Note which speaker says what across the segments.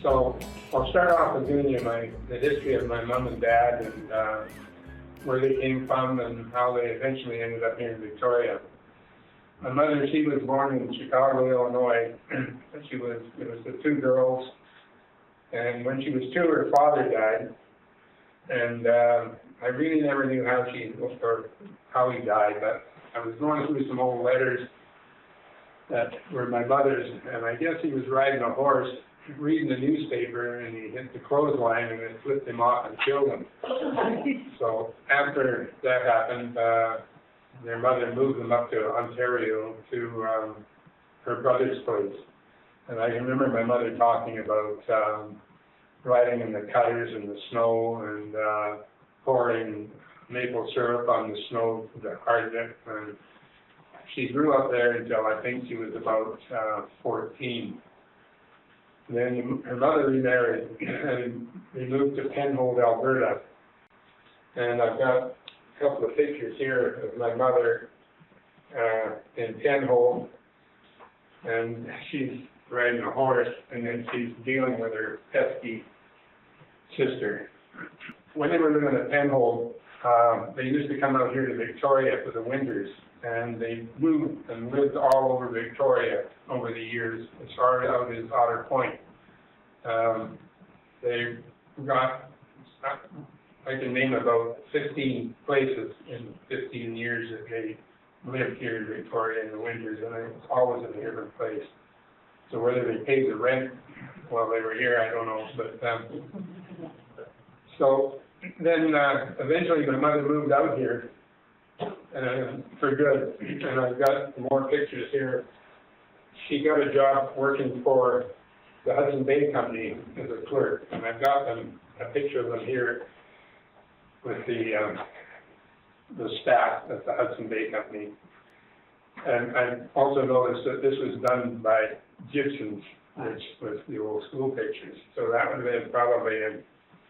Speaker 1: So I'll start off with giving you the history of my mom and dad and where they came from and how they eventually ended up here in Victoria. My mother, she was born in Chicago, Illinois. It was the two girls, and when she was 2, her father died, and I really never knew how he died, but I was going through some old letters that were my mother's, and I guess he was riding a horse, reading the newspaper, and he hit the clothesline and it flipped him off and killed him. So after that happened, their mother moved them up to Ontario to her brother's place. And I remember my mother talking about riding in the cutters in the snow and pouring maple syrup on the snow to harden it. And she grew up there until I think she was about 14. Then her mother remarried and we moved to Penhold, Alberta. And I've got a couple of pictures here of my mother in Penhold, and she's riding a horse, and then she's dealing with her pesky sister. When they were living at Penhold, they used to come out here to Victoria for the winters, and they moved and lived all over Victoria over the years, as far out as Otter Point. They got, I can name about 15 places in 15 years that they lived here in Victoria in the winters, and it was always in a different place. So whether they paid the rent while they were here, I don't know, but so then eventually my mother moved out here for good, and I've got more pictures here. She got a job working for the Hudson Bay Company as a clerk, and I've got a picture of them here with the staff at the Hudson Bay Company. And I also noticed that this was done by Gibson's, which was the old school pictures. So that would have been probably in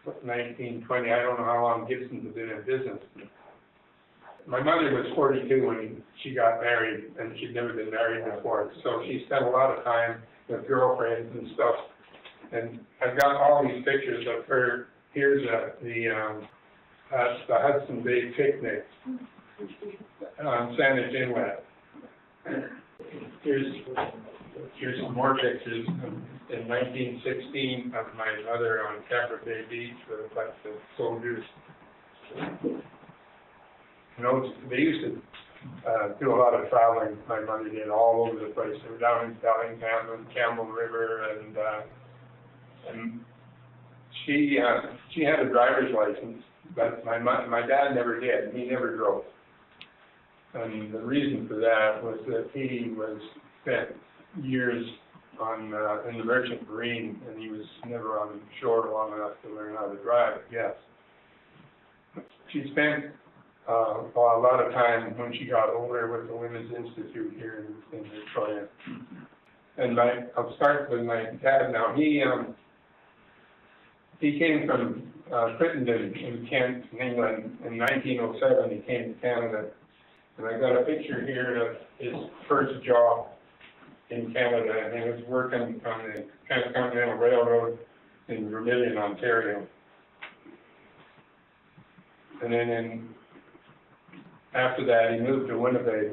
Speaker 1: 1920. I don't know how long Gibson's had been in business. My mother was 42 when she got married, and she'd never been married before. So she spent a lot of time with girlfriends and stuff. And I've got all these pictures of her. Here's the Hudson Bay picnic on Saanich Inlet. Here's some more pictures in 1916 of my mother on Capra Bay Beach with a bunch of soldiers. You know, they used to do a lot of traveling. My mother did all over the place. They were down in Bellingham and Campbell River, and she had a driver's license, but my dad never did. He never drove. And the reason for that was that he was spent years on in the merchant marine, and he was never on shore long enough to learn how to drive, I guess. She spent a lot of time when she got older with the Women's Institute here in Victoria. And I'll start with my dad now. He came from Crittenden in Kent, England. In 1907, he came to Canada. And I got a picture here of his first job in Canada, and he was working on the Transcontinental Railroad in Vermilion, Ontario. And then after that, he moved to Winnipeg,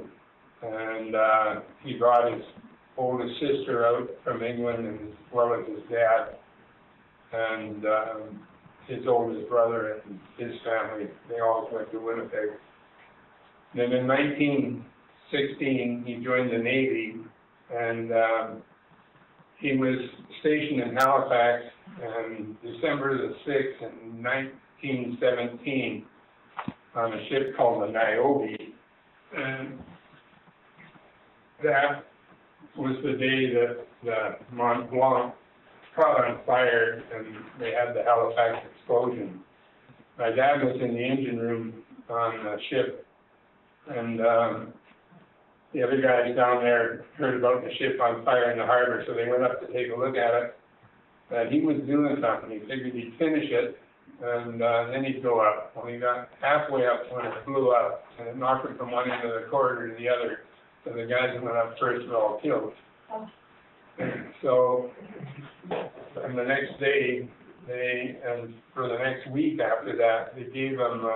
Speaker 1: and he brought his oldest sister out from England, and as well as his dad, and his oldest brother and his family. They all went to Winnipeg. Then in 1916, he joined the Navy, and he was stationed in Halifax on December the 6th in 1917 on a ship called the Niobe. And that was the day that the Mont Blanc caught on fire and they had the Halifax explosion. My dad was in the engine room on the ship, and the other guys down there heard about the ship on fire in the harbor, so they went up to take a look at it. And he was doing something. He figured he'd finish it, and then he'd go up. Well, he got halfway up when it blew up, and it knocked him from one end of the corridor to the other. So the guys that went up first were all killed. So, and the next day, and for the next week after that, they gave them,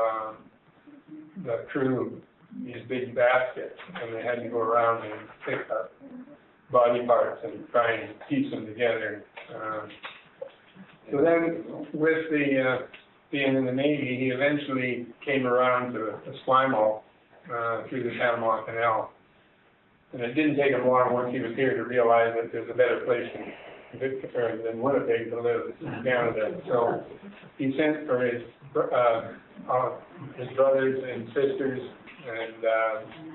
Speaker 1: the crew, these big baskets, and they had to go around and pick up body parts and try and piece them together. So then, with being in the Navy, he eventually came around to Esquimalt through the Panama Canal. And it didn't take him long once he was here to realize that there's a better place than Winnipeg to live in Canada. So he sent for his brothers and sisters, and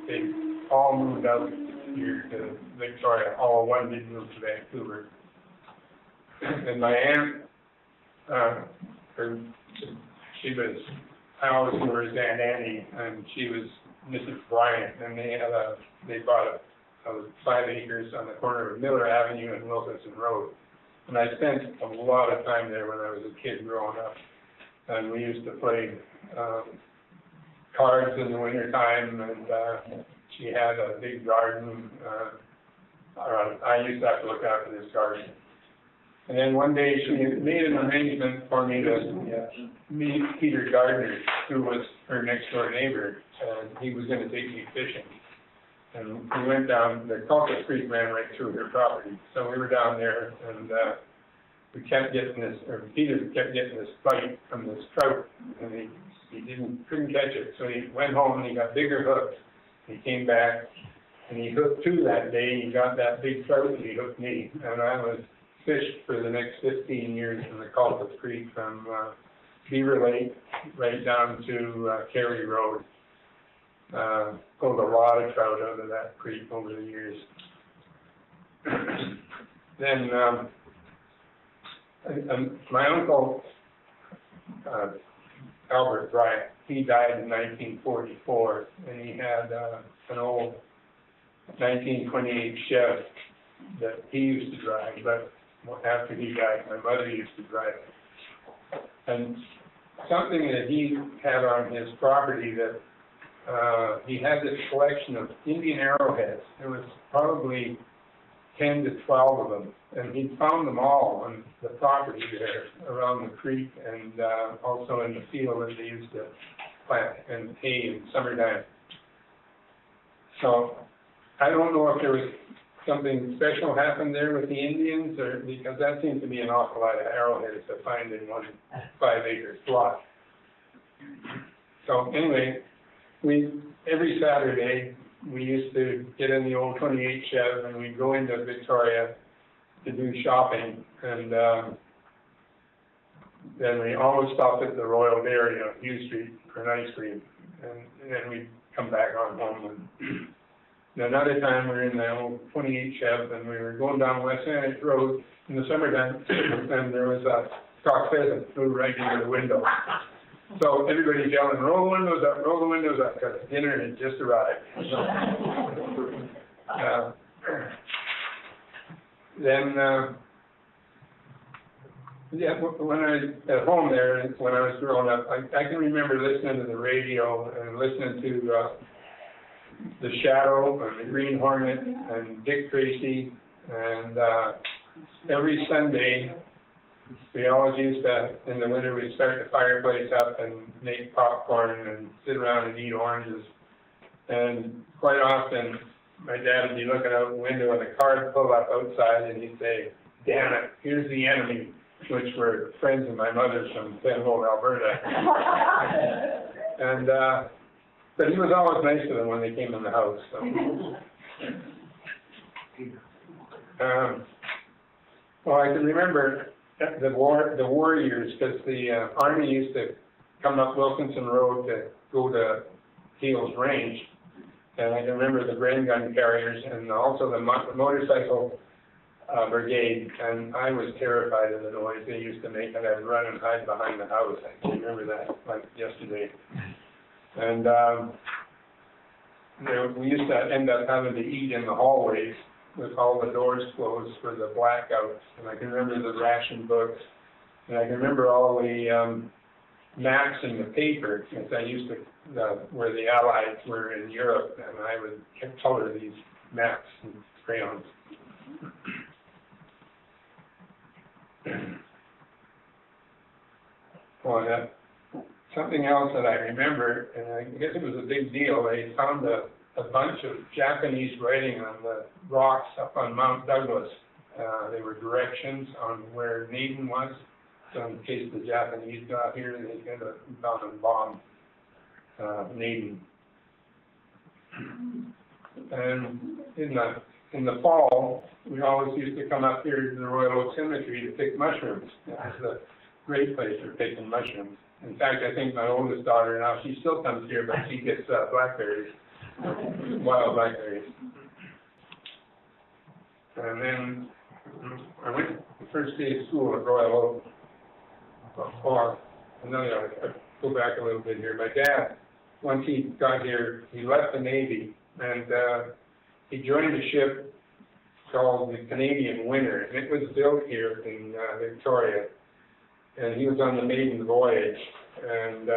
Speaker 1: they all moved out here to Victoria. All one did move to Vancouver. And my aunt, she was, I always knew her as Aunt Annie, and she was Mrs. Bryant, and they bought 5 acres on the corner of Miller Avenue and Wilkinson Road. And I spent a lot of time there when I was a kid growing up. And we used to play cards in the wintertime, and she had a big garden. I used to have to look after this garden. And then one day she made an arrangement for me to meet Peter Gardner, who was her next door neighbor, and he was going to take me fishing. And we went down, the Cultus Creek ran right through her property. So we were down there, and we kept getting this, or Peter kept getting this bite from this trout, and he couldn't catch it. So he went home and he got bigger hooks. He came back, and he hooked 2 that day. He got that big trout, and he hooked me. And I was fished for the next 15 years in the Cultus Creek from Beaver Lake right down to Cary Road. Pulled a lot of trout out of that creek over the years. Then my uncle, Albert Bryant, he died in 1944, and he had an old 1928 Chev that he used to drive, but after he died, my mother used to drive it. And something that he had on his property that he had this collection of Indian arrowheads. There was probably 10 to 12 of them, and he found them all on the property there around the creek, and also in the field that they used to plant and hay in summertime. So I don't know if there was something special happened there with the Indians, or because that seems to be an awful lot of arrowheads to find in one 5-acre plot. So anyway, every Saturday we used to get in the old 28 Chev, and we'd go into Victoria to do shopping, and then we always stopped at the Royal Dairy on Hugh Street for an ice cream, and then we'd come back on home. And another time we were in the old 28 Chev, and we were going down West Saanich Road in the summertime, and there was a cock pheasant flew right into the window. So everybody's yelling, roll the windows up, because dinner had just arrived. When I was at home there, when I was growing up, I can remember listening to the radio and listening to The Shadow and the Green Hornet and Dick Tracy, and every Sunday, we always used to, in the winter, we'd start the fireplace up and make popcorn and sit around and eat oranges. And quite often, my dad would be looking out the window and a car would pull up outside, and he'd say, "Damn it, here's the enemy," which were friends of my mother's from Penhold, Alberta. And but he was always nice to them when they came in the house. So. Well, I can remember the war years, because the Army used to come up Wilkinson Road to go to Teal's Range, and I can remember the grain gun carriers and also the motorcycle brigade, and I was terrified of the noise they used to make, and I'd run and hide behind the house. I can remember that like yesterday. And we used to end up having to eat in the hallways with all the doors closed for the blackouts. And I can remember the ration books, and I can remember all the maps in the paper, because I used to, where the Allies were in Europe, and I would color these maps and crayons. Well, something else that I remember, and I guess it was a big deal, they found a bunch of Japanese writing on the rocks up on Mount Douglas. They were directions on where Naden was, so in case the Japanese got here, they could have gone and bombed Naden. And in the fall, we always used to come up here to the Royal Oak Cemetery to pick mushrooms. It was a great place for picking mushrooms. In fact, I think my oldest daughter now, she still comes here, but she gets blackberries, wild blackberries. And then I went the first day of school at Royal Oak. Or, another, I'll go back a little bit here. My dad, once he got here, he left the Navy, and he joined a ship called the Canadian Winner, and it was built here in Victoria. And he was on the maiden voyage, and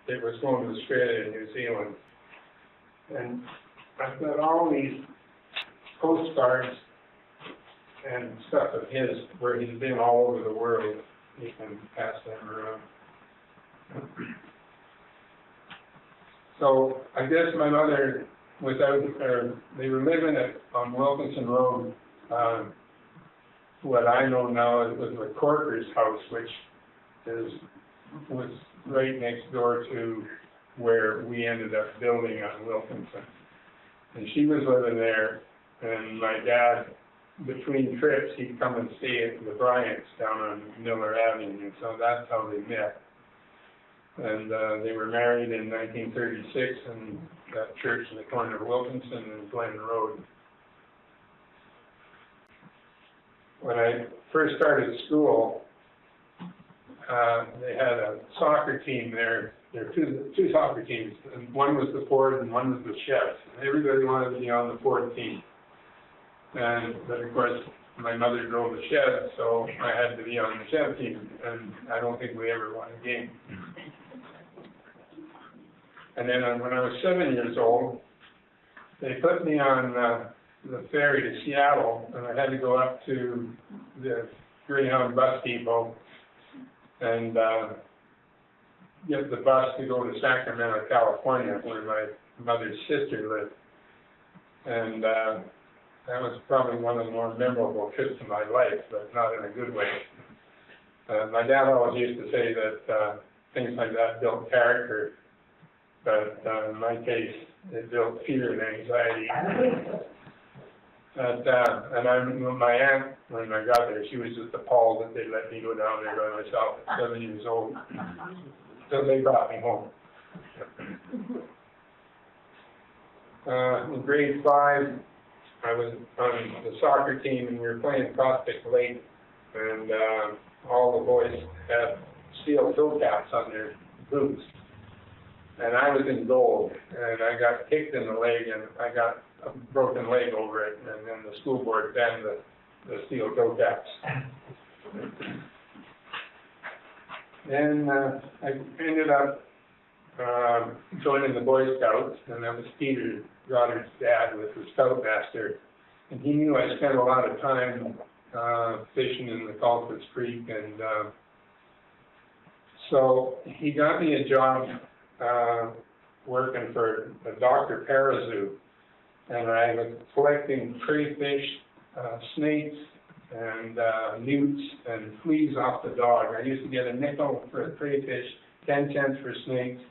Speaker 1: it was going to Australia and New Zealand. And I've got all these postcards and stuff of his where he's been all over the world. You can pass them around. So I guess my mother was out, they were living on Wilkinson Road. What I know now is was the Corker's house, which was right next door to where we ended up building on Wilkinson. And she was living there, and my dad, between trips, he'd come and stay at the Bryants down on Miller Avenue, and so that's how they met. And they were married in 1936 in that church in the corner of Wilkinson and Glen Road. When I first started school, they had a soccer team there. There were two soccer teams, and one was the Ford and one was the Chefs. And everybody wanted to be on the Ford team. But of course, my mother drove the Chev, so I had to be on the Chev team, and I don't think we ever won a game. And then when I was 7 years old, they put me on the ferry to Seattle, and I had to go up to the Greyhound bus depot and get the bus to go to Sacramento, California, where my mother's sister lived. And that was probably one of the more memorable trips of my life, but not in a good way. My dad always used to say that things like that built character, but in my case, it built fear and anxiety. And my aunt, when I got there, she was just appalled that they let me go down there by myself at 7 years old. So they brought me home. In grade 5, I was on the soccer team, and we were playing Prospect Lake, and all the boys had steel toe caps on their boots. And I was in goal, and I got kicked in the leg, and I got a broken leg over it, and then the school board banned the steel toe caps. Then I ended up joining the Boy Scouts, and that was Peter Goddard's dad, was the scoutmaster, and he knew I spent a lot of time fishing in the Culver's Creek, and so he got me a job working for Dr. Parazoo, and I was collecting crayfish, snakes, and newts and fleas off the dog. I used to get a nickel for crayfish, 10 cents for snakes,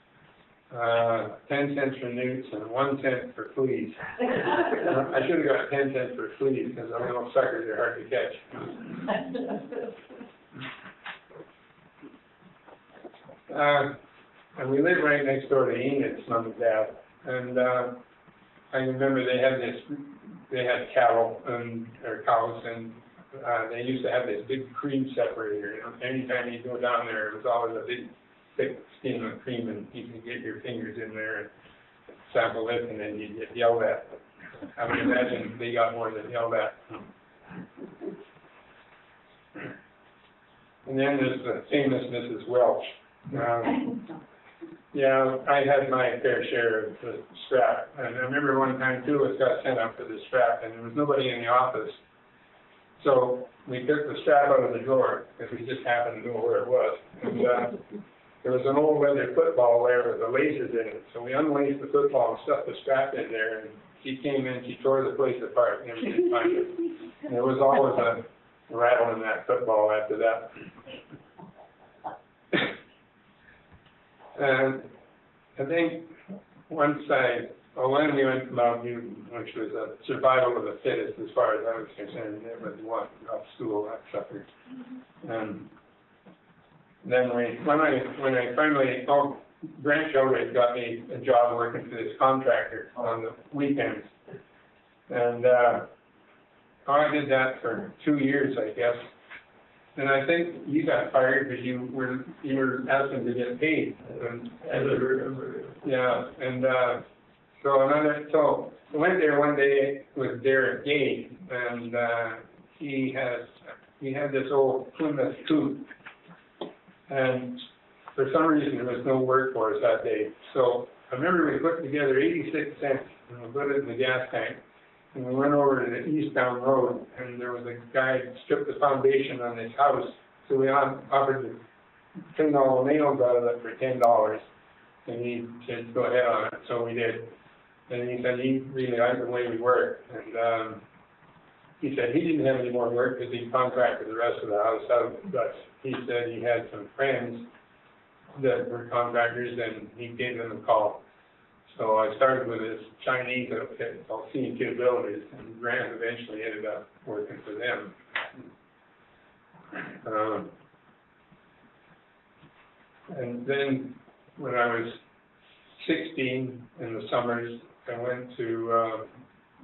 Speaker 1: 10 cents for newts, and 1 cent for fleas. I should have got 10 cents for fleas, because I know suckers are hard to catch. And we lived right next door to Enid's mom and dad. And I remember they had cattle or cows, and they used to have this big cream separator. You know, anytime you go down there, it was always a big, thick skin of cream, and you could get your fingers in there and sample it, and then you'd get yelled at. I would imagine they got more than yelled at. And then there's the famous Mrs. Welch. Yeah, I had my fair share of the strap, and I remember one time two of us got sent up for the strap, and there was nobody in the office. So we took the strap out of the drawer, because we just happened to know where it was. And there was an old leather football there with the laces in it, so we unlaced the football and stuck the strap in there, and she came in, she tore the place apart, and we didn't find it. And there was always a rattle in that football after that. And I think once when we went to Mount Newton, which was a survival of the fittest as far as I was concerned, it was one off school that suffered. And then when I finally, Grant Gilroy got me a job working for this contractor on the weekends. And I did that for 2 years, I guess. And I think you got fired because you were asking to get paid. And, yeah, and so I went there one day with Derek Gage, and he had this old Plymouth coupe, and for some reason there was no work for us that day. So I remember we put together 86 cents and we put it in the gas tank, and we went over to the eastbound road, and there was a guy who stripped the foundation on his house, so we offered to clean all the nails out of it for $10, and he said go ahead on it, so we did. And he said he really liked the way we worked, and he said he didn't have any more work because he contracted the rest of the house out, but he said he had some friends that were contractors, and he gave them a call. So I started with this Chinese outfit called C&Q Builders, and Grant eventually ended up working for them. And then when I was 16 in the summers, I went to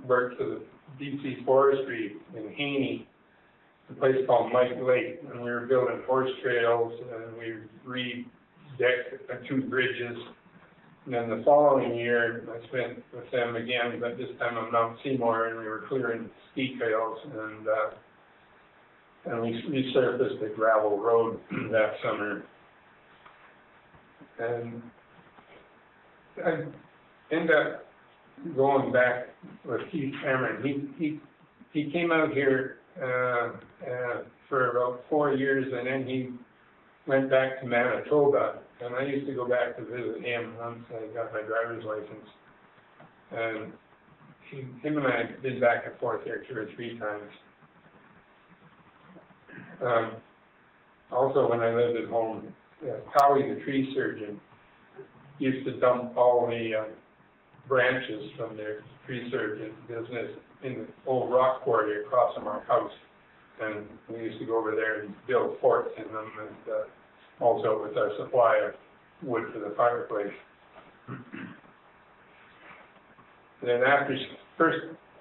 Speaker 1: work for the BC Forestry in Haney, a place called Mike Lake, and we were building horse trails, and we re-decked 2 bridges. And then the following year, I spent with them again, but this time on Mount Seymour, and we were clearing ski trails, and we resurfaced the gravel road that summer. And I ended up going back with Keith Cameron. He came out here for about 4 years, and then he went back to Manitoba, and I used to go back to visit him once I got my driver's license. And him and I been back and forth there 2 or 3 times. Also, when I lived at home, Cowie, the tree surgeon, used to dump all the branches from their tree surgeon business in the old rock quarry across from our house. And we used to go over there and build forts in them, and also with our supply of wood for the fireplace. Then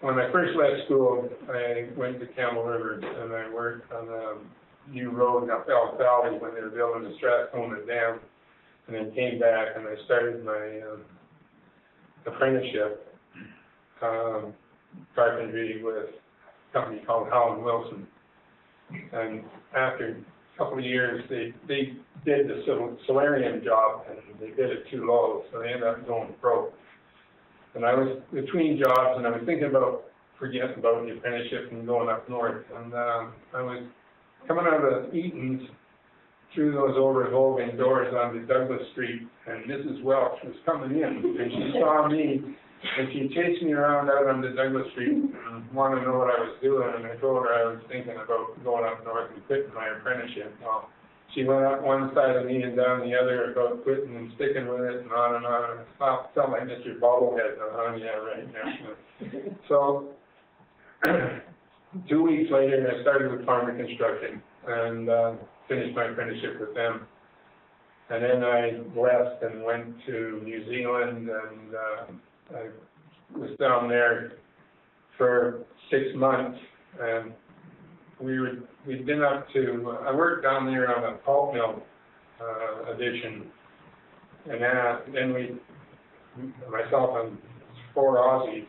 Speaker 1: when I first left school, I went to Campbell River, and I worked on a new road up Elk Valley when they were building the Strathcona Dam, and then came back and I started my apprenticeship carpentry with a company called Howland Wilson. And after a couple of years, they did the solarium job, and they did it too low, so they ended up going broke. And I was between jobs, and I was thinking about forgetting about the apprenticeship and going up north. And I was coming out of Eaton's through those overhanging doors onto Douglas Street, and Mrs. Welch was coming in, and she saw me, and she chased me around out onto Douglas Street and wanted to know what I was doing, and I told her I was thinking about going up north and quitting my apprenticeship. Well, she went up one side of me and down the other about quitting and sticking with it and on and on. And I felt like Mr. Bobblehead. Yeah, right now. So 2 weeks later, I started with farmer construction and finished my apprenticeship with them. And then I left and went to New Zealand, and I was down there for 6 months, and we'd been up to, I worked down there on a pulp mill addition, and then myself and 4 Aussies,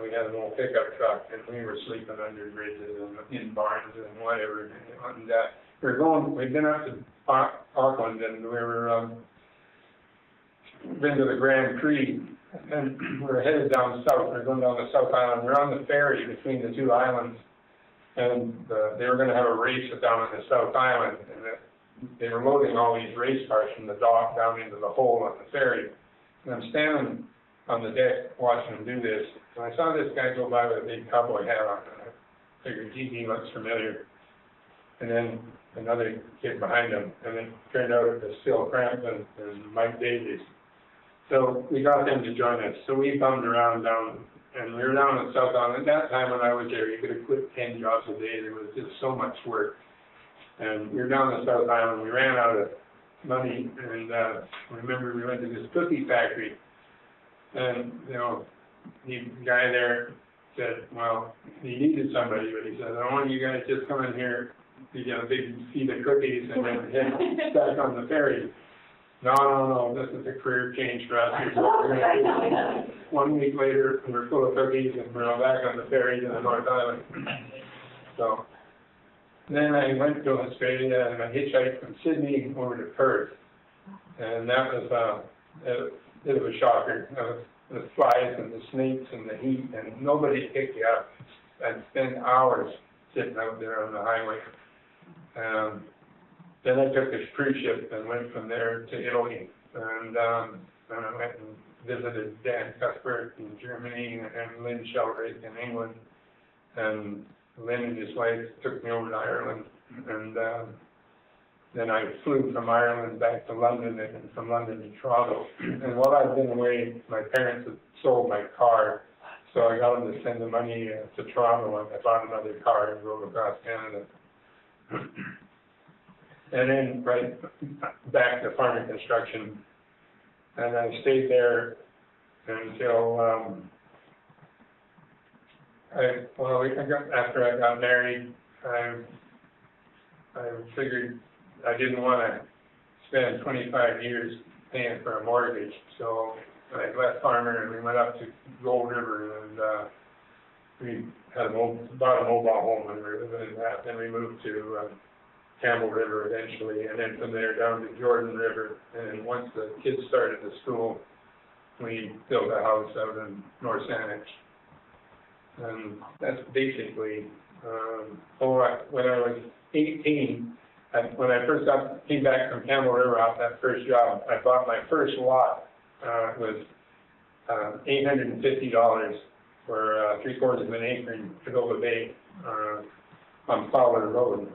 Speaker 1: we had an old pickup truck, and we were sleeping under bridges and in barns and whatever, and we'd been up to Auckland, and we were been to the Grand Prix, and we were headed down south. We were going down the South Island. We were on the ferry between the 2 islands, and they were going to have a race down in the South Island, and they were loading all these race cars from the dock down into the hole on the ferry. And I'm standing on the deck watching them do this, and I saw this guy go by with a big cowboy hat on, and I figured, gee, he looks familiar. And then another kid behind him, and it turned out it was Phil Crampton and Mike Davies. So we got them to join us. So we bummed around down, and we were down in South Island. At that time when I was there, you could have quit 10 jobs a day. There was just so much work. And we were down in South Island. We ran out of money, and remember we went to this cookie factory. And, you know, the guy there said, well, he needed somebody, but he said, I want you guys just come in here. You get a big feed of cookies and then head back on the ferry. No, this is a career change for us. Here's what we're going to do. 1 week later, we're full of cookies and we're all back on the ferry to the North Island. So then I went to Australia and I hitchhiked from Sydney over to Perth. And that was a bit of a shocker. The flies and the snakes and the heat, and nobody picked you up. I'd spend hours sitting out there on the highway. Then I took this cruise ship and went from there to Italy, and I went and visited Dan Cuthbert in Germany and Lynn Sheldrake in England, and Lynn and his wife took me over to Ireland, and then I flew from Ireland back to London and from London to Toronto. And while I'd been away, my parents had sold my car, so I got them to send the money to Toronto, and I bought another car and drove across Canada. And then right back to farming construction, and I stayed there until after I got married. I figured I didn't want to spend 25 years paying for a mortgage, so I left farming and we went up to Gold River, and we had bought a mobile home and we were living in that. Then we moved to Campbell River eventually, and then from there down to Jordan River. And once the kids started to school, we built a house out in North Saanich. And that's basically, when I was 18, when I first came back from Campbell River off that first job, I bought my first lot. It was $850 for 3/4 of an acre in Pagoda Bay on Fowler Road.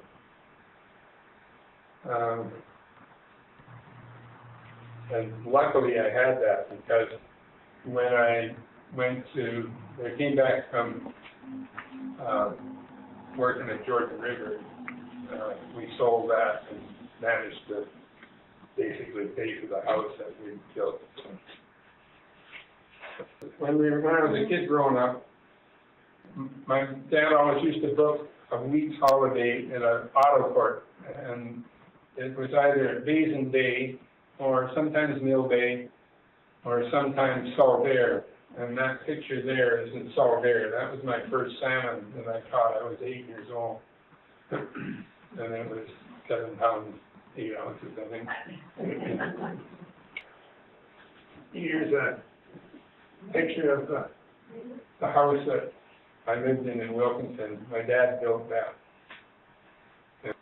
Speaker 1: And luckily I had that, because when I came back from working at Jordan River, we sold that and managed to basically pay for the house that we built. When I was a kid growing up, my dad always used to book a week's holiday at an auto court, and it was either Basin Bay, or sometimes Mill Bay, or sometimes Saltaire. And that picture there is in Saltaire. That was my first salmon that I caught. I was 8 years old. And it was 7 pounds, 8 ounces, I think. Here's a picture of the house that I lived in Wilkinson. My dad built that. And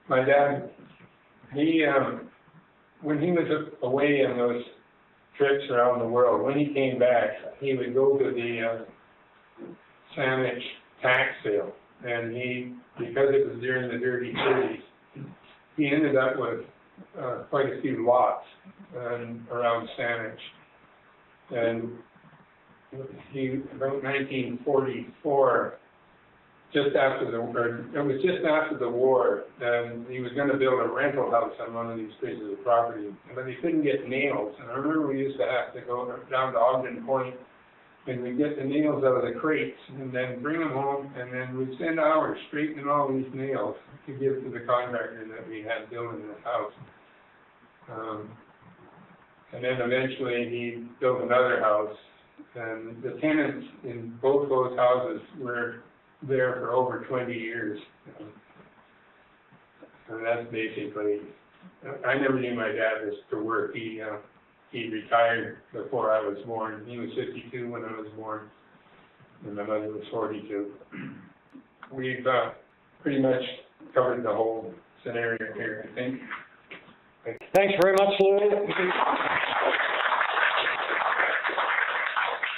Speaker 1: my dad, when he was away on those trips around the world, when he came back, he would go to the Saanich tax sale, and because it was during the dirty 30s, he ended up with quite a few lots around Saanich. And about 1944, it was just after the war, and he was going to build a rental house on one of these pieces of property, but he couldn't get nails. And I remember we used to have to go down to Ogden Point, and we'd get the nails out of the crates, and then bring them home, and then we'd spend hours straightening all these nails to give to the contractor that we had building this house. And then eventually he built another house, and the tenants in both those houses were there for over 20 years. And that's basically, I never knew my dad was to work. He retired before I was born. He was 52 when I was born, and my mother was 42. we've pretty much covered the whole scenario here, I think.
Speaker 2: Thanks very much, Lou.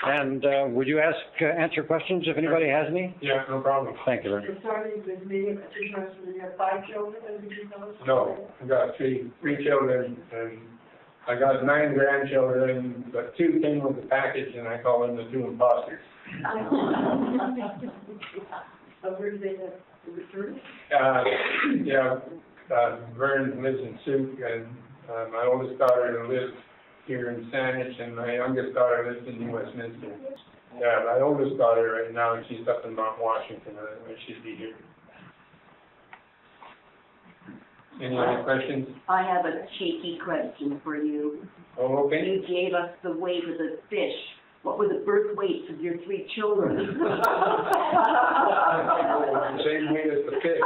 Speaker 2: And would you answer questions if anybody has any?
Speaker 1: Yeah, no problem.
Speaker 2: Thank you very much.
Speaker 3: Starting this meeting, you have 5 children, did you tell us?
Speaker 1: No, I've got three children, and I got 9 grandchildren, but 2 came with the package, and I call them the 2 imposters.
Speaker 3: So where do they live? Is it true?
Speaker 1: Yeah, Vern lives in Sioux, and my oldest daughter lives here in Saanich, and my youngest daughter lives in New Westminster. Yeah, my oldest daughter right now, she's up in Mount Washington, and she'd be here. Any other questions?
Speaker 4: I have a cheeky question for you.
Speaker 1: Oh, okay.
Speaker 4: You gave us the weight of the fish. What were the birth weights of your 3 children?
Speaker 1: Same weight as the fish.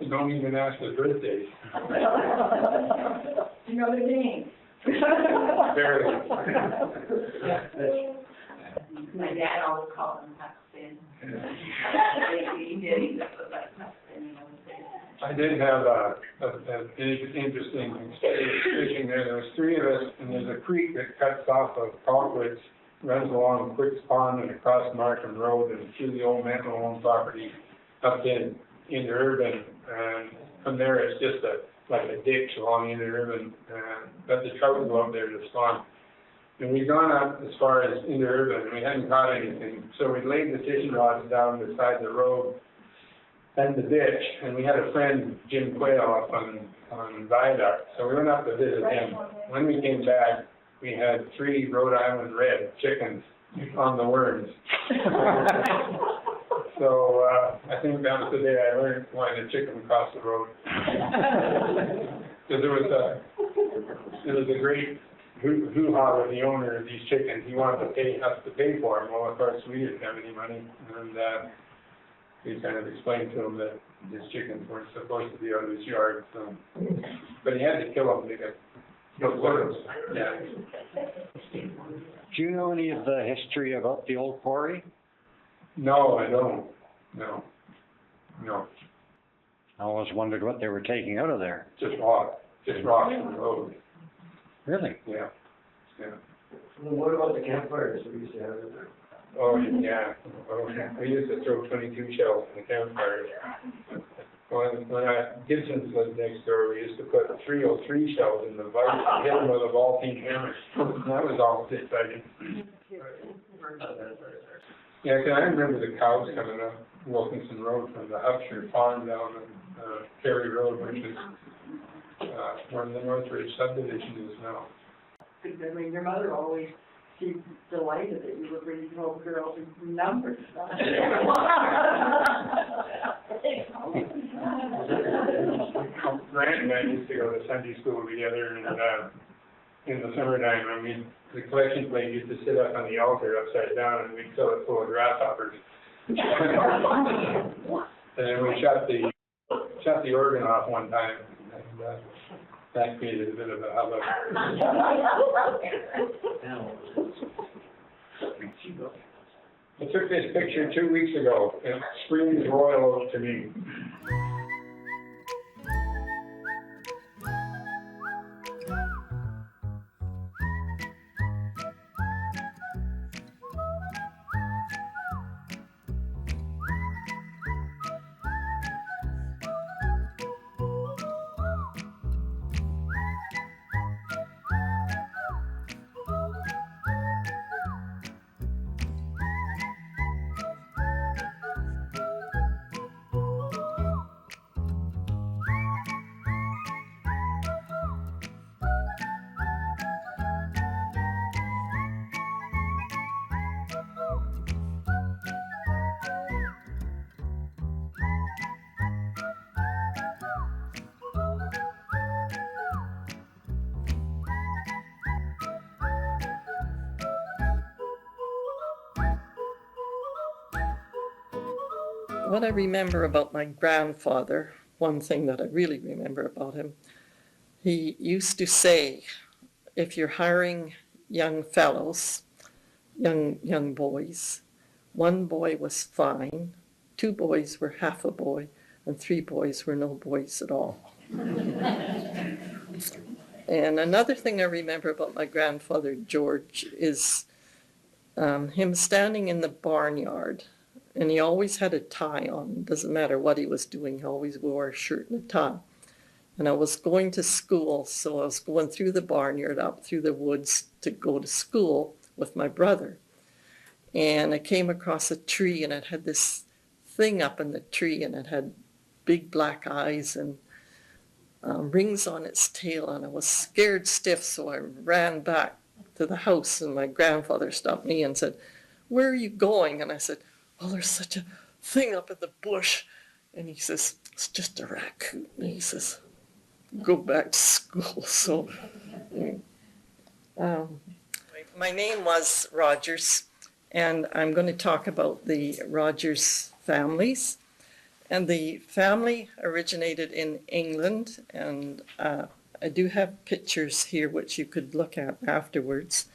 Speaker 1: Don't even ask their birthdays.
Speaker 3: You know their names?
Speaker 1: Barely.
Speaker 4: My dad always called them Tuxpan.
Speaker 1: I did have an interesting experience fishing there. There was 3 of us, and there's a creek that cuts off of Colquitt's, runs along Quick's Pond and across Markham Road and through the old Mental property up into urban. And from there, it's just like a ditch along into urban. But the trout go up there to spawn. And we'd gone up as far as into urban, and we hadn't caught anything. So we laid the fishing rods down beside the road and the ditch, and we had a friend, Jim Quayle, up on Viaduct. So we went up to visit him. When we came back, we had 3 Rhode Island red chickens on the worms. So I think that was the day I learned why the chicken crossed the road. Because there was a great hoo-ha with the owner of these chickens. He wanted to pay us to pay for them. Well, of course, we didn't have any money, and we kind of explained to him that his chickens weren't supposed to be out of his yard. So, but he had to kill them to get worms. Yeah.
Speaker 2: Do you know any of the history about the old quarry?
Speaker 1: No, I don't. No.
Speaker 2: I always wondered what they were taking out of there.
Speaker 1: Just rock from the road.
Speaker 2: Really?
Speaker 1: Yeah.
Speaker 5: Well, what about the campfires we used to have in there?
Speaker 1: Oh, yeah. We used to throw 22 shells in the campfires. When Gibson's lived next door, we used to put 303 shells in the vise and hit them with a ball-peen hammer. That was always exciting. Yeah, 'cause I remember the cows coming up Wilkinson Road from the Upshur Farm down on Kerry Road, which is where the Northridge subdivision is now.
Speaker 3: I mean, your mother always seemed delighted that you were bringing home girls in numbers.
Speaker 1: Grant and I used to go to Sunday school together, and in the summertime, the collection plate used to sit up on the altar upside down, and we'd fill it full of grasshoppers. And then we shut the organ off one time, and that created a bit of a hubbub. I took this picture 2 weeks ago. It screams Royal Oak to me.
Speaker 6: What I remember about my grandfather, one thing that I really remember about him, he used to say, if you're hiring young fellows, young boys. One boy was fine, 2 boys were half a boy, and 3 boys were no boys at all. And another thing I remember about my grandfather, George, is him standing in the barnyard. And he always had a tie on. Doesn't matter what he was doing, he always wore a shirt and a tie. And I was going to school, so I was going through the barnyard, up through the woods to go to school with my brother. And I came across a tree, and it had this thing up in the tree, and it had big black eyes and rings on its tail, and I was scared stiff, so I ran back to the house, and my grandfather stopped me and said, "Where are you going?" And I said, "Oh, there's such a thing up in the bush." And he says, "It's just a raccoon." And he says, "Go back to school." So my name was Rogers, and I'm going to talk about the Rogers families. And the family originated in England, and I do have pictures here which you could look at afterwards.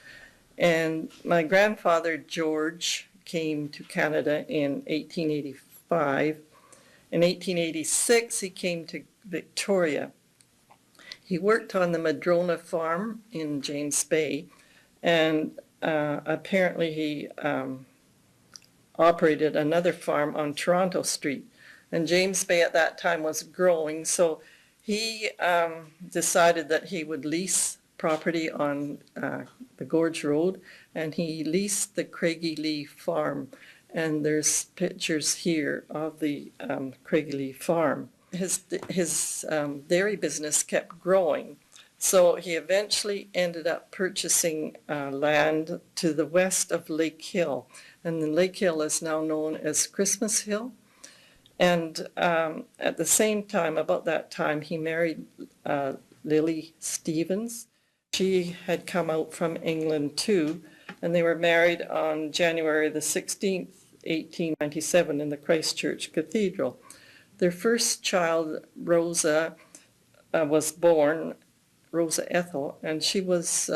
Speaker 6: And my grandfather, George, came to Canada in 1885. In 1886, he came to Victoria. He worked on the Madrona farm in James Bay, and apparently he operated another farm on Toronto Street. And James Bay at that time was growing, so he decided that he would lease property on the Gorge Road, and he leased the Craigie farm. And there's pictures here of the Craigie farm. His dairy business kept growing, so he eventually ended up purchasing land to the west of Lake Hill. And the Lake Hill is now known as Christmas Hill. And at the same time, about that time, he married Lily Stevens. She had come out from England too, and they were married on January the 16th, 1897 in the Christchurch Cathedral. Their first child, Rosa, was born, Rosa Ethel, and she was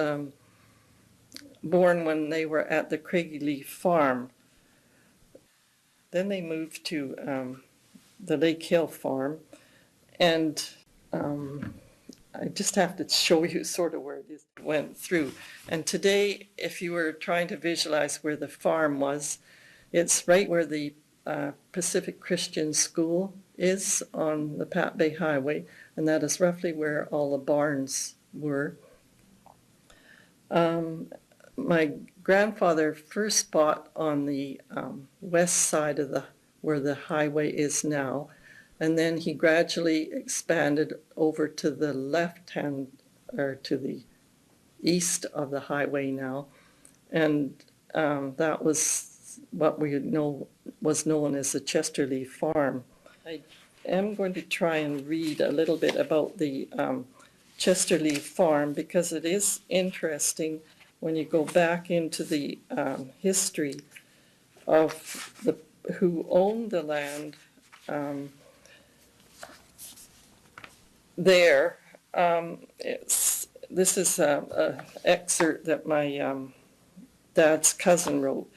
Speaker 6: born when they were at the Craigie farm. Then they moved to the Lake Hill farm, and I just have to show you sort of where it went through. And today, if you were trying to visualize where the farm was, it's right where the Pacific Christian School is on the Pat Bay Highway, and that is roughly where all the barns were. My grandfather first bought on the west side of where the highway is now, and then he gradually expanded over to the left hand, or to the east of the highway now, and that was what we know was known as the Chesterley Farm. I am going to try and read a little bit about the Chesterley Farm, because it is interesting when you go back into the history of who owned the land there. This is an excerpt that my dad's cousin wrote.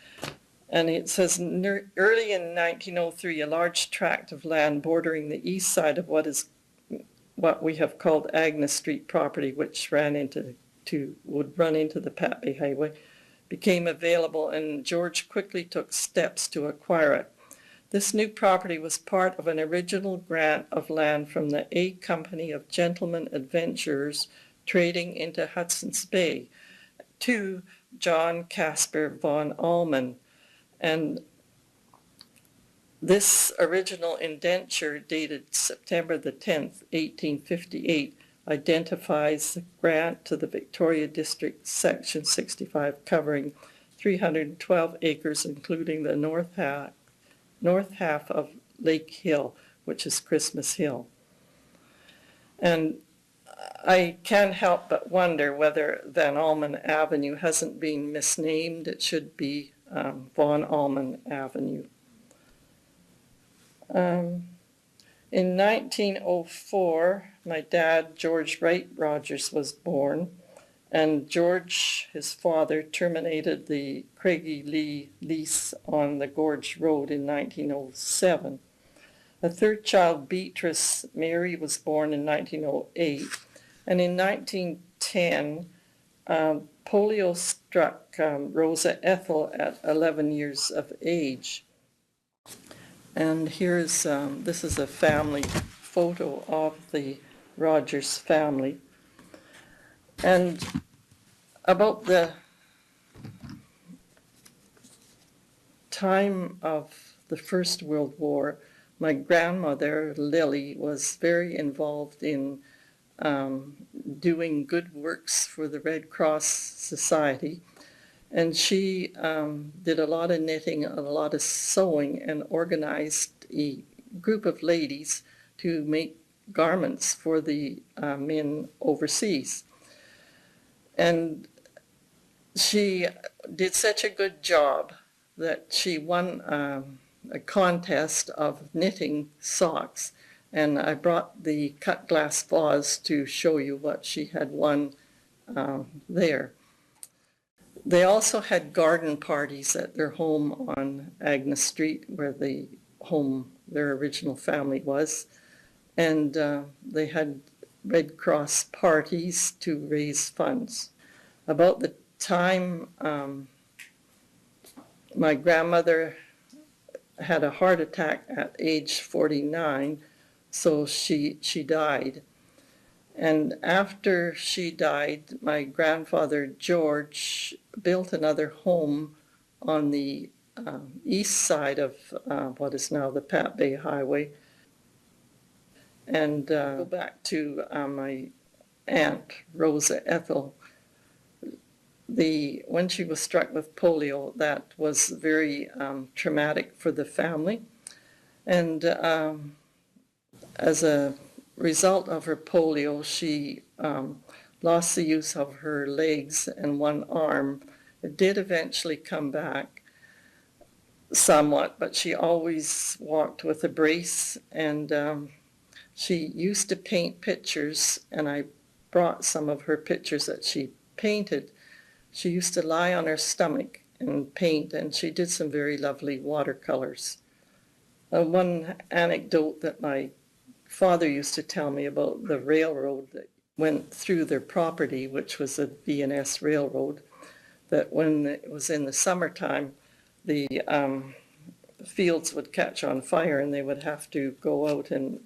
Speaker 6: And it says, early in 1903, a large tract of land bordering the east side of what we have called Agnes Street property, which would run into the Pat Bay Highway, became available, and George quickly took steps to acquire it. This new property was part of an original grant of land from the A Company of Gentlemen Adventurers trading into Hudson's Bay to John Casper von Allman. And this original indenture, dated September the 10th, 1858, identifies the grant to the Victoria District Section 65, covering 312 acres, including the north half of Lake Hill, which is Christmas Hill. And I can't help but wonder whether Van Almen Avenue hasn't been misnamed. It should be Von Almen Avenue. In 1904, my dad, George Wright Rogers, was born, And George, his father, terminated the Craigie Lee lease on the Gorge Road in 1907. A third child, Beatrice Mary, was born in 1908. And in 1910, polio struck Rosa Ethel at 11 years of age. And here's, this is a family photo of the Rogers family. And about the time of the First World War, my grandmother, Lily, was very involved in doing good works for the Red Cross Society. And she did a lot of knitting, a lot of sewing, and organized a group of ladies to make garments for the men overseas. And she did such a good job that she won a contest of knitting socks. And I brought the cut glass vase to show you what she had won there. They also had garden parties at their home on Agnes Street, where their original family was. And they had Red Cross parties to raise funds. About the time my grandmother had a heart attack at age 49, so she died. And after she died, my grandfather George built another home on the east side of what is now the Pat Bay Highway. And go back to my aunt, Rosa Ethel. When she was struck with polio, that was very traumatic for the family. And as a result of her polio, she lost the use of her legs and one arm. It did eventually come back somewhat, but she always walked with a brace, and she used to paint pictures, and I brought some of her pictures that she painted. She used to lie on her stomach and paint, and she did some very lovely watercolors. One anecdote that my father used to tell me about the railroad that went through their property, which was a V&S railroad, that when it was in the summertime, the fields would catch on fire and they would have to go out and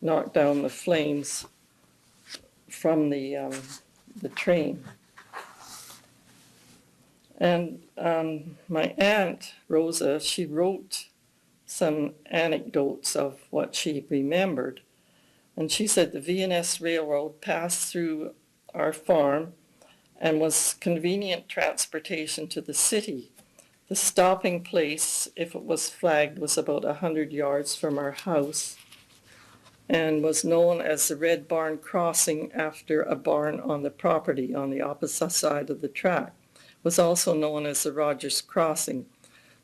Speaker 6: knock down the flames from the train. And my aunt, Rosa, she wrote some anecdotes of what she remembered. And she said the V&S Railroad passed through our farm and was convenient transportation to the city. The stopping place, if it was flagged, was about 100 yards from our house and was known as the Red Barn Crossing after a barn on the property on the opposite side of the track. It was also known as the Rogers Crossing.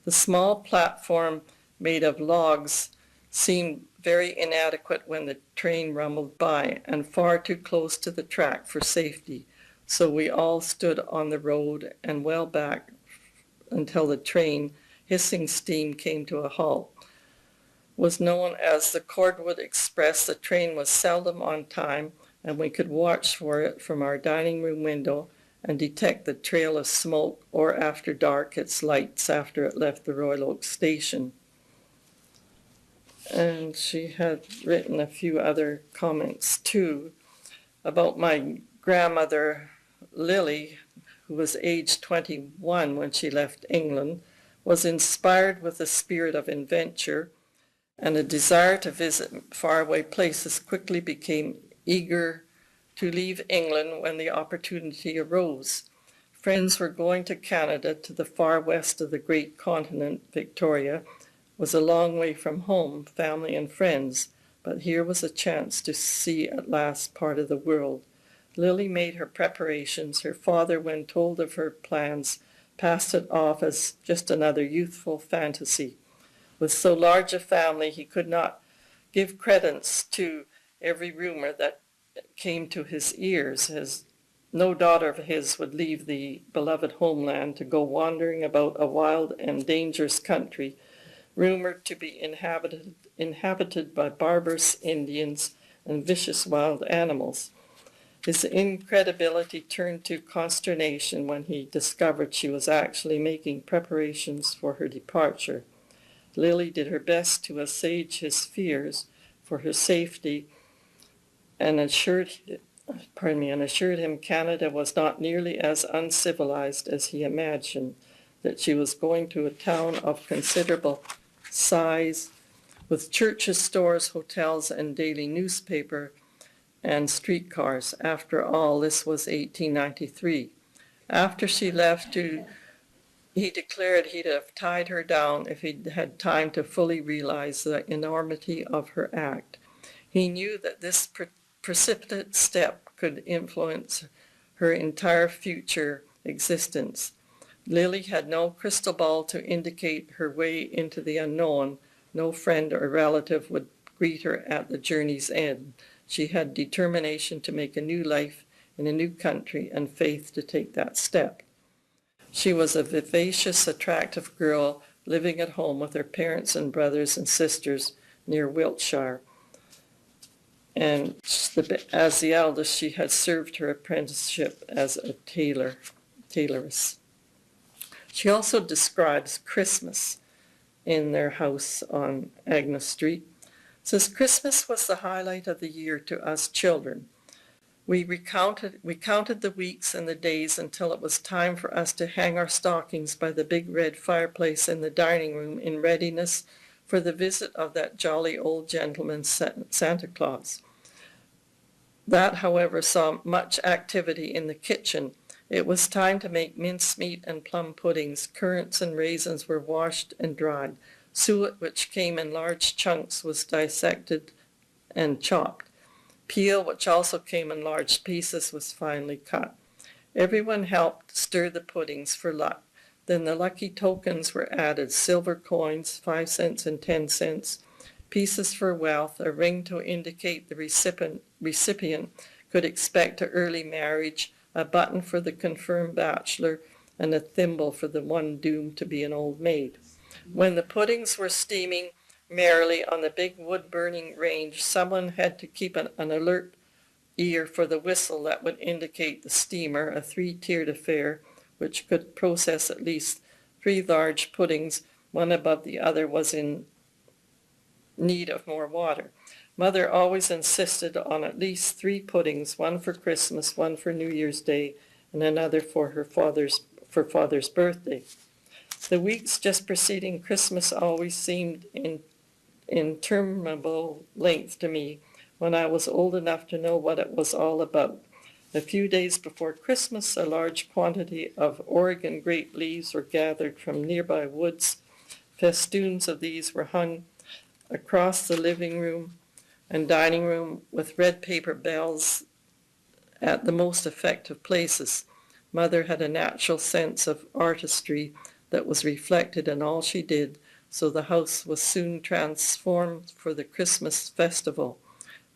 Speaker 6: The small platform made of logs seemed very inadequate when the train rumbled by and far too close to the track for safety. So we all stood on the road and well back until the train, hissing steam, came to a halt. Was known as the Cordwood Express. The train was seldom on time, and we could watch for it from our dining room window and detect the trail of smoke, or after dark, its lights after it left the Royal Oak station. And she had written a few other comments too about my grandmother Lily, who was aged 21 when she left England, was inspired with a spirit of adventure and a desire to visit faraway places, quickly became eager to leave England when the opportunity arose. Friends were going to Canada, to the far west of the great continent. Victoria was a long way from home, family and friends, but here was a chance to see at last part of the world. Lily made her preparations. Her father, when told of her plans, passed it off as just another youthful fantasy. With so large a family, he could not give credence to every rumor that came to his ears, as no daughter of his would leave the beloved homeland to go wandering about a wild and dangerous country, rumored to be inhabited by barbarous Indians and vicious wild animals. His incredibility turned to consternation when he discovered she was actually making preparations for her departure. Lily did her best to assuage his fears for her safety and assured him Canada was not nearly as uncivilized as he imagined, that she was going to a town of considerable size, with churches, stores, hotels, and daily newspaper and streetcars. After all, this was 1893. After she left, he declared he'd have tied her down if he'd had time to fully realize the enormity of her act. He knew that this precipitate step could influence her entire future existence. Lily had no crystal ball to indicate her way into the unknown. No friend or relative would greet her at the journey's end. She had determination to make a new life in a new country and faith to take that step. She was a vivacious, attractive girl living at home with her parents and brothers and sisters near Wiltshire. And as the eldest, she had served her apprenticeship as a tailoress. She also describes Christmas in their house on Agnes Street. Says Christmas was the highlight of the year to us children. We counted the weeks and the days until it was time for us to hang our stockings by the big red fireplace in the dining room in readiness for the visit of that jolly old gentleman, Santa Claus. That, however, saw much activity in the kitchen. It was time to make mincemeat and plum puddings. Currants and raisins were washed and dried. Suet, which came in large chunks, was dissected and chopped. Peel, which also came in large pieces, was finely cut. Everyone helped stir the puddings for luck. Then the lucky tokens were added: silver coins, 5 cents and 10 cents, pieces for wealth, a ring to indicate the recipient could expect an early marriage, a button for the confirmed bachelor, and a thimble for the one doomed to be an old maid. When the puddings were steaming merrily on the big wood-burning range, someone had to keep an alert ear for the whistle that would indicate the steamer, a 3-tiered affair which could process at least 3 large puddings. One above the other was in need of more water. Mother always insisted on at least 3 puddings, one for Christmas, one for New Year's Day, and another for father's birthday. The weeks just preceding Christmas always seemed interminable length to me when I was old enough to know what it was all about. A few days before Christmas, a large quantity of Oregon grape leaves were gathered from nearby woods. Festoons of these were hung across the living room and dining room with red paper bells at the most effective places. Mother had a natural sense of artistry that was reflected in all she did, so the house was soon transformed for the Christmas festival.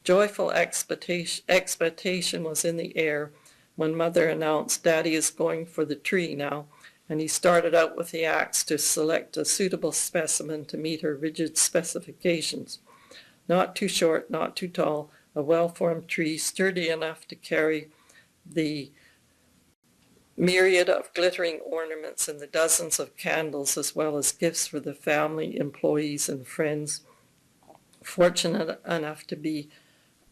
Speaker 6: Joyful expectation was in the air when Mother announced, "Daddy is going for the tree now," and he started out with the axe to select a suitable specimen to meet her rigid specifications. Not too short, not too tall, a well-formed tree, sturdy enough to carry the myriad of glittering ornaments and the dozens of candles, as well as gifts for the family, employees, and friends fortunate enough to be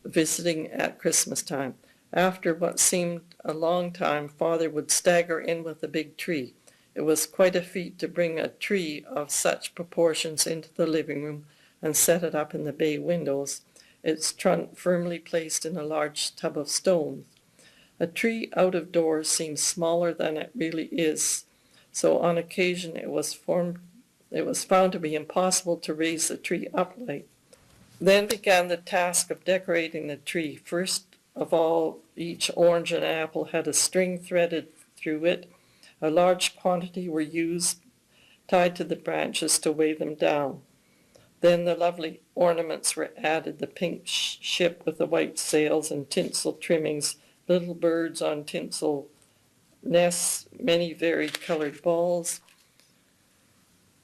Speaker 6: visiting at Christmas time. After what seemed a long time, Father would stagger in with a big tree. It was quite a feat to bring a tree of such proportions into the living room and set it up in the bay windows, its trunk firmly placed in a large tub of stones. A tree out of doors seems smaller than it really is, so on occasion it was found to be impossible to raise the tree upright. Then began the task of decorating the tree. First of all, each orange and apple had a string threaded through it. A large quantity were used, tied to the branches to weigh them down. Then the lovely ornaments were added, the pink ship with the white sails and tinsel trimmings, little birds on tinsel nests, many varied colored balls,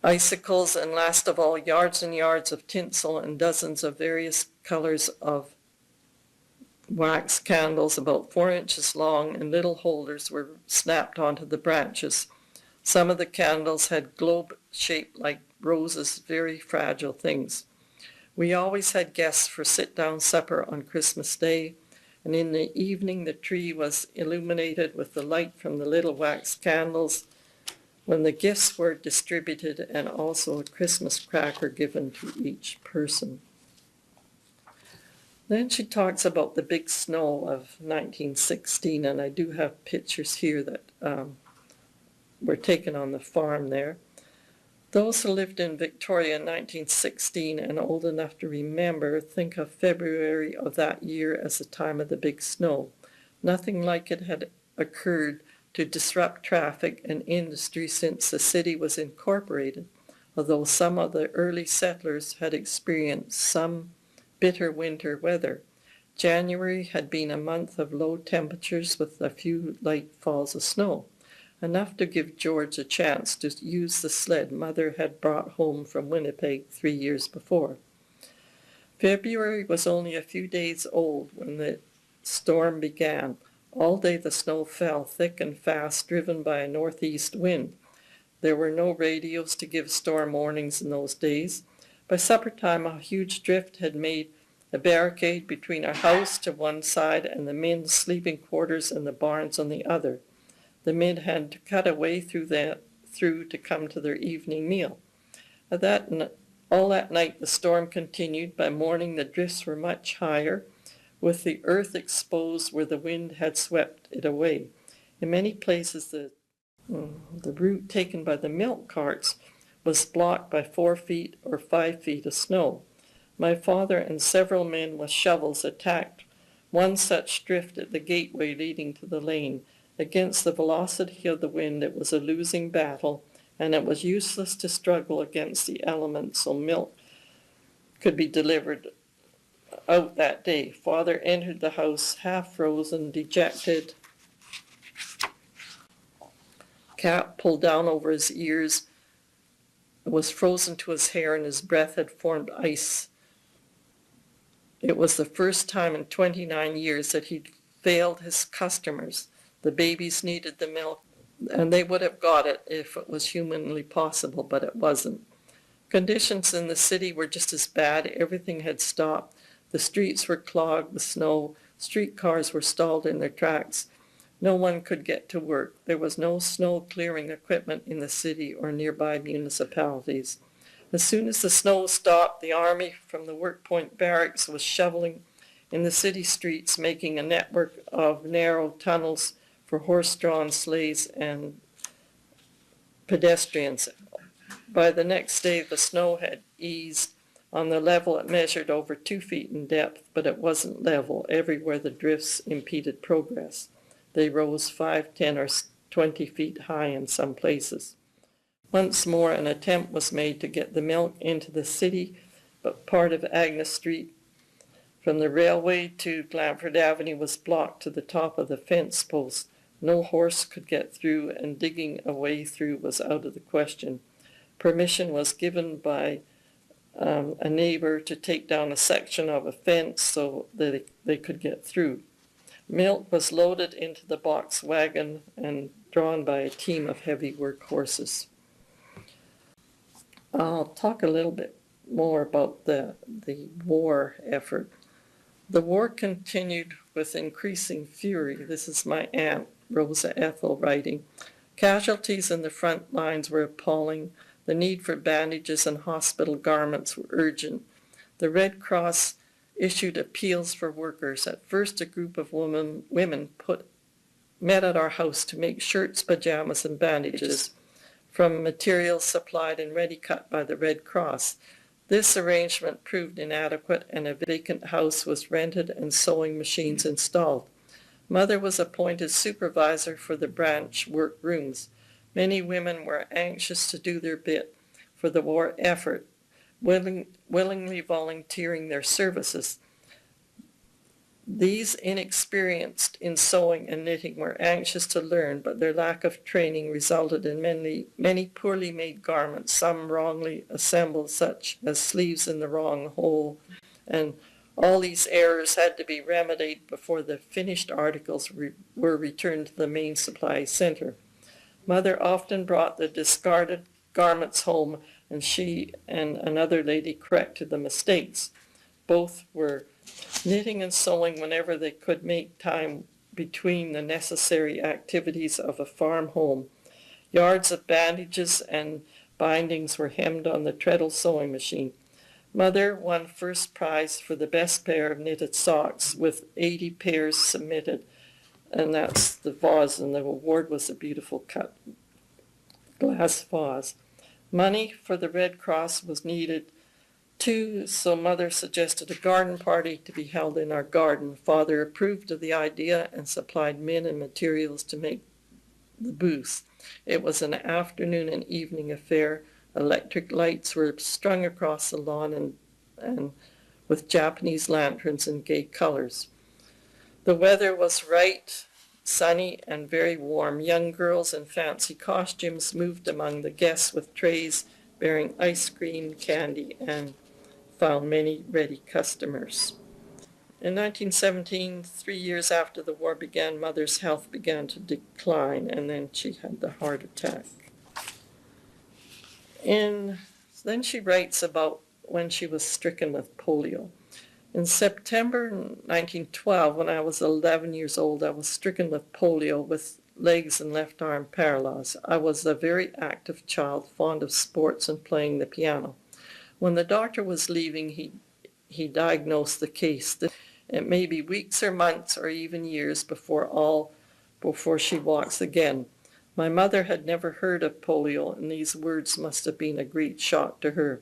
Speaker 6: icicles, and last of all, yards and yards of tinsel and dozens of various colors of wax candles about 4 inches long, and little holders were snapped onto the branches. Some of the candles had globe-shaped like roses, very fragile things. We always had guests for sit-down supper on Christmas Day, and in the evening the tree was illuminated with the light from the little wax candles when the gifts were distributed, and also a Christmas cracker given to each person. Then she talks about the big snow of 1916, and I do have pictures here that were taken on the farm there. Those who lived in Victoria in 1916 and old enough to remember think of February of that year as the time of the big snow. Nothing like it had occurred to disrupt traffic and industry since the city was incorporated, although some of the early settlers had experienced some bitter winter weather. January had been a month of low temperatures with a few light falls of snow, enough to give George a chance to use the sled Mother had brought home from Winnipeg 3 years before. February was only a few days old when the storm began. All day the snow fell thick and fast, driven by a northeast wind. There were no radios to give storm warnings in those days. By supper time, a huge drift had made a barricade between our house to one side and the men's sleeping quarters and the barns on the other. The men had to cut a way through to come to their evening meal. All that night the storm continued. By morning the drifts were much higher, with the earth exposed where the wind had swept it away. In many places the route taken by the milk carts was blocked by 4 feet or 5 feet of snow. My father and several men with shovels attacked one such drift at the gateway leading to the lane. Against the velocity of the wind, it was a losing battle, and it was useless to struggle against the elements so milk could be delivered out that day. Father entered the house half frozen, dejected, cap pulled down over his ears, was frozen to his hair, and his breath had formed ice. It was the first time in 29 years that he'd failed his customers. The babies needed the milk, and they would have got it if it was humanly possible, but it wasn't. Conditions in the city were just as bad. Everything had stopped. The streets were clogged with snow. Streetcars were stalled in their tracks. No one could get to work. There was no snow clearing equipment in the city or nearby municipalities. As soon as the snow stopped, the army from the Workpoint barracks was shoveling in the city streets, making a network of narrow tunnels for horse-drawn sleighs and pedestrians. By the next day, the snow had eased. On the level, it measured over 2 feet in depth, but it wasn't level. Everywhere the drifts impeded progress. They rose 5, 10, or 20 feet high in some places. Once more, an attempt was made to get the milk into the city, but part of Agnes Street from the railway to Glanford Avenue was blocked to the top of the fence post. No horse could get through, and digging a way through was out of the question. Permission was given by a neighbor to take down a section of a fence so that they could get through. Milk was loaded into the box wagon and drawn by a team of heavy work horses. I'll talk a little bit more about the war effort. The war continued with increasing fury. This is my aunt, Rosa Ethel, writing. Casualties in the front lines were appalling. The need for bandages and hospital garments were urgent. The Red Cross issued appeals for workers. At first, a group of women met at our house to make shirts, pajamas, and bandages from materials supplied and ready cut by the Red Cross. This arrangement proved inadequate, and a vacant house was rented and sewing machines installed. Mother was appointed supervisor for the branch work rooms. Many women were anxious to do their bit for the war effort, willingly volunteering their services. These inexperienced in sewing and knitting were anxious to learn, but their lack of training resulted in many poorly made garments, some wrongly assembled, such as sleeves in the wrong hole, and all these errors had to be remedied before the finished articles were returned to the main supply center. Mother often brought the discarded garments home, and she and another lady corrected the mistakes. Both were knitting and sewing whenever they could make time between the necessary activities of a farm home. Yards of bandages and bindings were hemmed on the treadle sewing machine. Mother won first prize for the best pair of knitted socks with 80 pairs submitted, and that's the vase, and the award was a beautiful cut glass vase. Money for the Red Cross was needed too, so Mother suggested a garden party to be held in our garden. Father approved of the idea and supplied men and materials to make the booth. It was an afternoon and evening affair. Electric lights were strung across the lawn and with Japanese lanterns in gay colors. The weather was right, sunny, and very warm. Young girls in fancy costumes moved among the guests with trays bearing ice cream, candy, and found many ready customers. In 1917, 3 years after the war began, Mother's health began to decline, and then she had the heart attack. Then she writes about when she was stricken with polio. In September 1912, when I was 11 years old, I was stricken with polio with legs and left arm paralyzed. I was a very active child, fond of sports and playing the piano. When the doctor was leaving, he diagnosed the case. It may be weeks or months or even years before she walks again. My mother had never heard of polio, and these words must have been a great shock to her.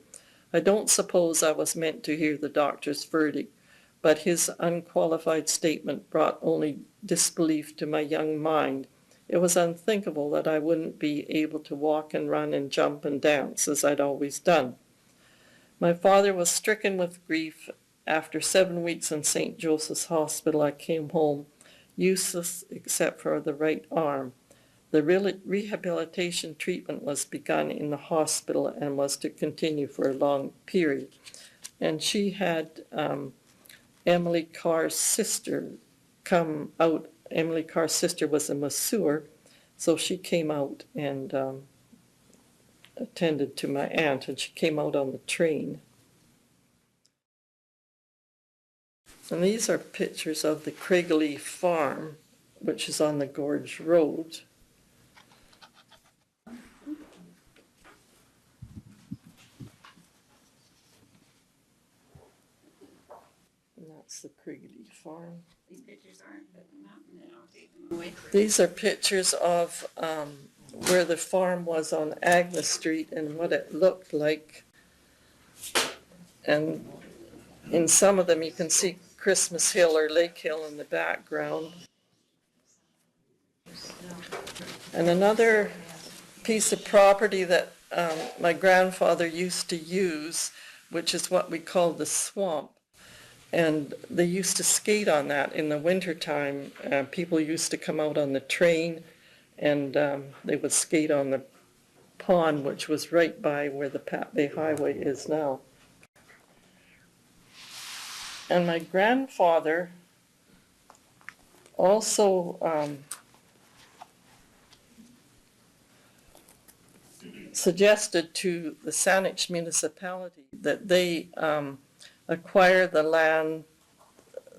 Speaker 6: I don't suppose I was meant to hear the doctor's verdict, but his unqualified statement brought only disbelief to my young mind. It was unthinkable that I wouldn't be able to walk and run and jump and dance as I'd always done. My father was stricken with grief. After 7 weeks in St. Joseph's Hospital, I came home, useless except for the right arm. The rehabilitation treatment was begun in the hospital and was to continue for a long period. And she had Emily Carr's sister come out. Emily Carr's sister was a masseur, so she came out and attended to my aunt, and she came out on the train. And these are pictures of the Craigley farm, which is on the Gorge Road. And that's the Craigley farm.
Speaker 7: These pictures aren't, but not now. Take them away.
Speaker 6: These are pictures of where the farm was on Agnes Street and what it looked like. And in some of them you can see Christmas Hill or Lake Hill in the background. And another piece of property that my grandfather used to use, which is what we call the swamp. And they used to skate on that in the wintertime. People used to come out on the train and they would skate on the pond, which was right by where the Pat Bay Highway is now. And my grandfather also suggested to the Saanich municipality that they acquire the land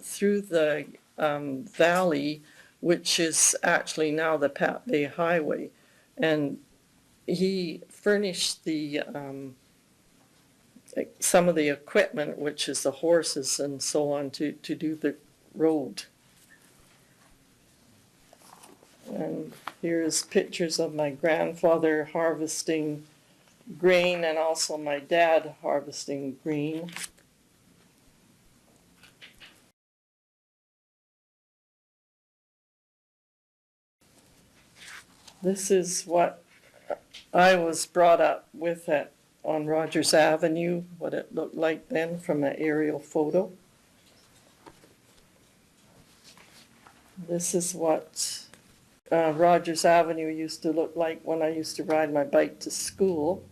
Speaker 6: through the valley, which is actually now the Pat Bay Highway. And he furnished the some of the equipment, which is the horses and so on, to do the road. And here's pictures of my grandfather harvesting grain and also my dad harvesting grain. This is what I was brought up with on Rogers Avenue, what it looked like then from an aerial photo. This is what Rogers Avenue used to look like when I used to ride my bike to school.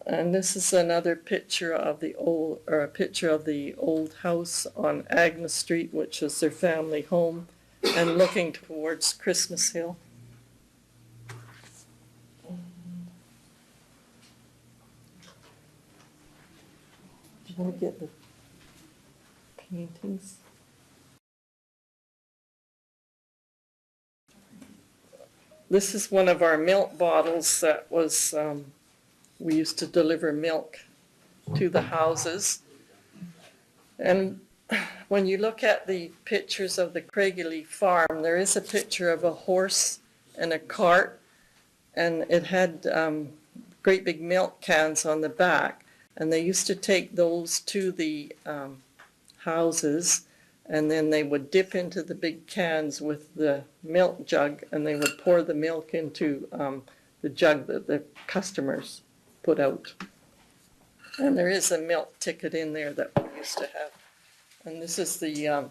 Speaker 6: And this is another picture of the old house on Agnes Street, which is their family home, and looking towards Christmas Hill. Did I get the paintings? This is one of our milk bottles that was, we used to deliver milk to the houses. And when you look at the pictures of the Craigie farm, there is a picture of a horse and a cart, and it had great big milk cans on the back. And they used to take those to the houses, and then they would dip into the big cans with the milk jug, and they would pour the milk into the jug that the customers put out. And there is a milk ticket in there that we used to have. And this is the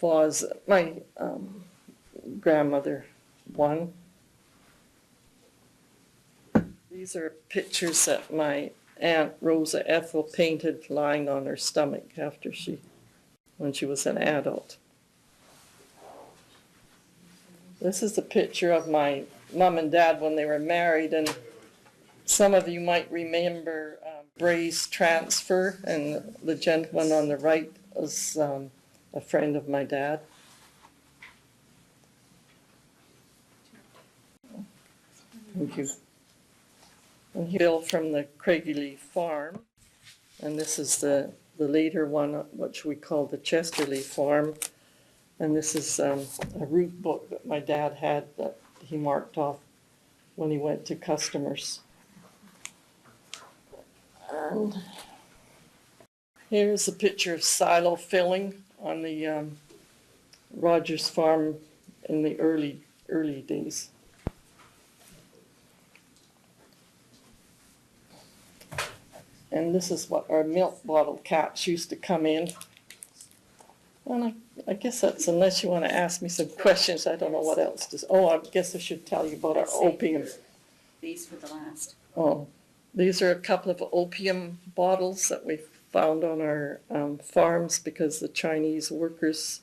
Speaker 6: vase my grandmother won. These are pictures that my Aunt Rosa Ethel painted lying on her stomach when she was an adult. This is a picture of my mom and dad when they were married, and some of you might remember Bray's transfer, and the gentleman on the right was a friend of my dad. Thank you. And Bill from the Craigie farm, and this is the later one, which we call the Chesterley farm, and this is a route book that my dad had that he marked off when he went to customers. And here's a picture of silo filling on the Rogers farm in the early days. And this is what our milk bottle caps used to come in. And I guess that's, unless you want to ask me some questions, I don't know what else to. Oh, I guess I should tell you about our opium.
Speaker 7: These for the last.
Speaker 6: Oh, these are a couple of opium bottles that we found on our farms because the Chinese workers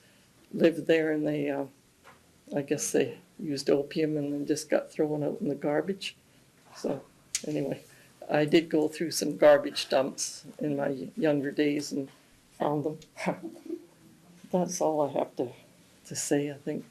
Speaker 6: lived there, and they, I guess they used opium and then just got thrown out in the garbage. So anyway, I did go through some garbage dumps in my younger days and found them. That's all I have to say, I think.